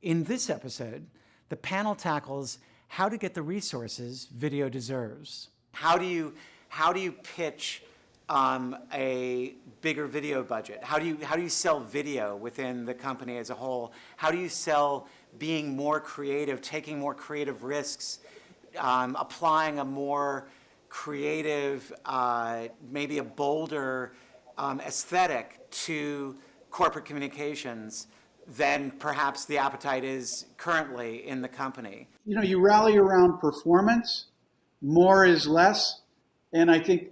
In this episode, the panel tackles how to get the resources video deserves. How do you pitch a bigger video budget? How do you sell video within the company as a whole? How do you sell being more creative, taking more creative risks, applying a more creative, maybe a bolder aesthetic to corporate communications than perhaps the appetite is currently in the company? You know, you rally around performance, more is less, and I think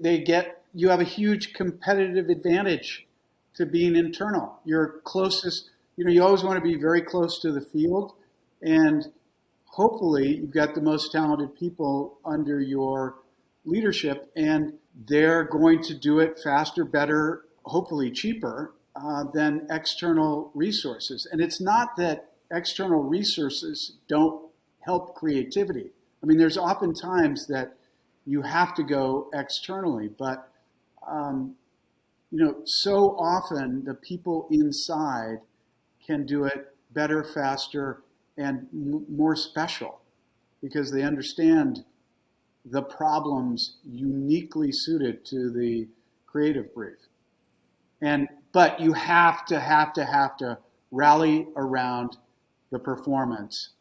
you have a huge competitive advantage to being internal. You're closest, you always want to be very close to the field, and hopefully you've got the most talented people under your leadership, and they're going to do it faster, better, hopefully cheaper than external resources. And it's not that external resources don't help creativity. I mean, there's often times that you have to go externally, but so often the people inside can do it better, faster, and more special because they understand the problems uniquely suited to the creative brief. But you have to rally around the performance,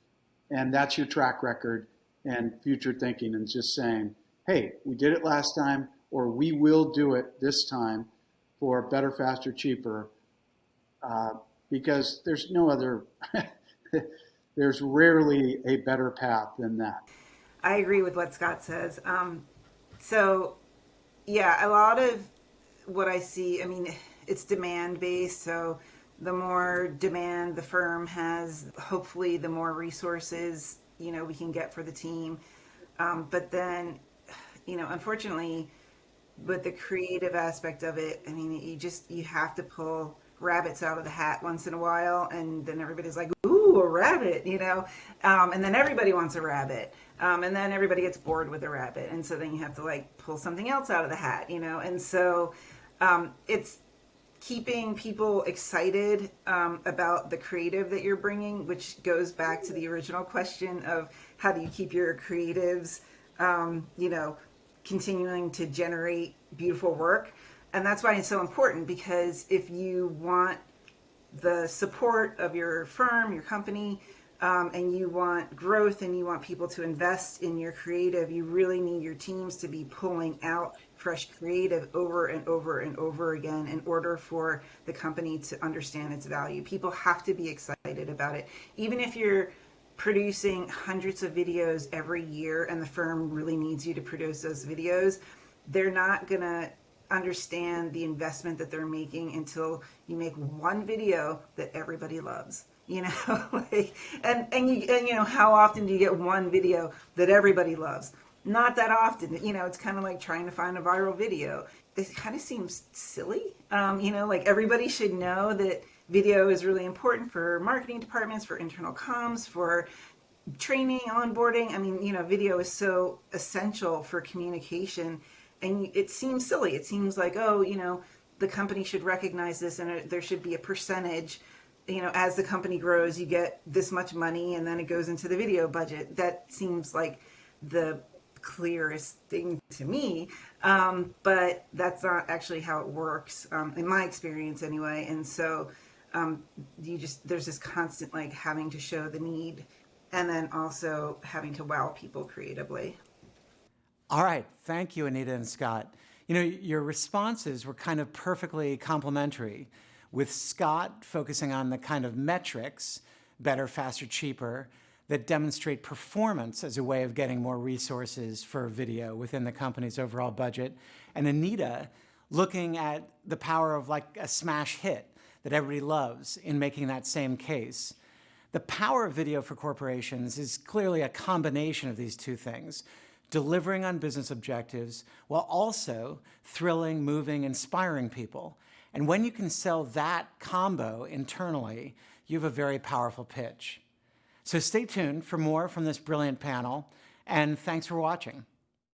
and that's your track record and future thinking, and just saying, hey, we did it last time, or we will do it this time for better, faster, cheaper, because there's no other, there's rarely a better path than that. I agree with what Scott says. So, yeah, a lot of what I see, I mean, it's demand based. So the more demand the firm has, hopefully the more resources, we can get for the team. But then, unfortunately, with the creative aspect of it, I mean, you have to pull rabbits out of the hat once in a while, and then everybody's like, ooh, a rabbit, and then everybody wants a rabbit. And then everybody gets bored with a rabbit. And so then you have to pull something else out of the hat, and so it's keeping people excited about the creative that you're bringing, which goes back to the original question of how do you keep your creatives, continuing to generate beautiful work. And that's why it's so important, because if you want the support of your firm, your company, and you want growth and you want people to invest in your creative, you really need your teams to be pulling out fresh creative over and over and over again in order for the company to understand its value. People have to be excited about it. Even if you're producing hundreds of videos every year and the firm really needs you to produce those videos, they're not going to understand the investment that they're making until you make one video that everybody loves. And how often do you get one video that everybody loves? Not that often. It's kind of like trying to find a viral video. It kind of seems silly. Everybody should know that video is really important for marketing departments, for internal comms, for training, onboarding. I mean, video is so essential for communication, and it seems silly. It seems like, the company should recognize this, and there should be a percentage. As the company grows, you get this much money, and then it goes into the video budget. That seems like the clearest thing to me, but that's not actually how it works, in my experience anyway. And so there's this constant having to show the need, and then also having to wow people creatively. All right, thank you, Anita and Scott. Your responses were kind of perfectly complementary, with Scott focusing on the kind of metrics, better, faster, cheaper, that demonstrate performance as a way of getting more resources for video within the company's overall budget, and Anita looking at the power of a smash hit that everybody loves in making that same case. The power of video for corporations is clearly a combination of these two things, delivering on business objectives while also thrilling, moving, inspiring people. And when you can sell that combo internally, you have a very powerful pitch. So stay tuned for more from this brilliant panel, and thanks for watching.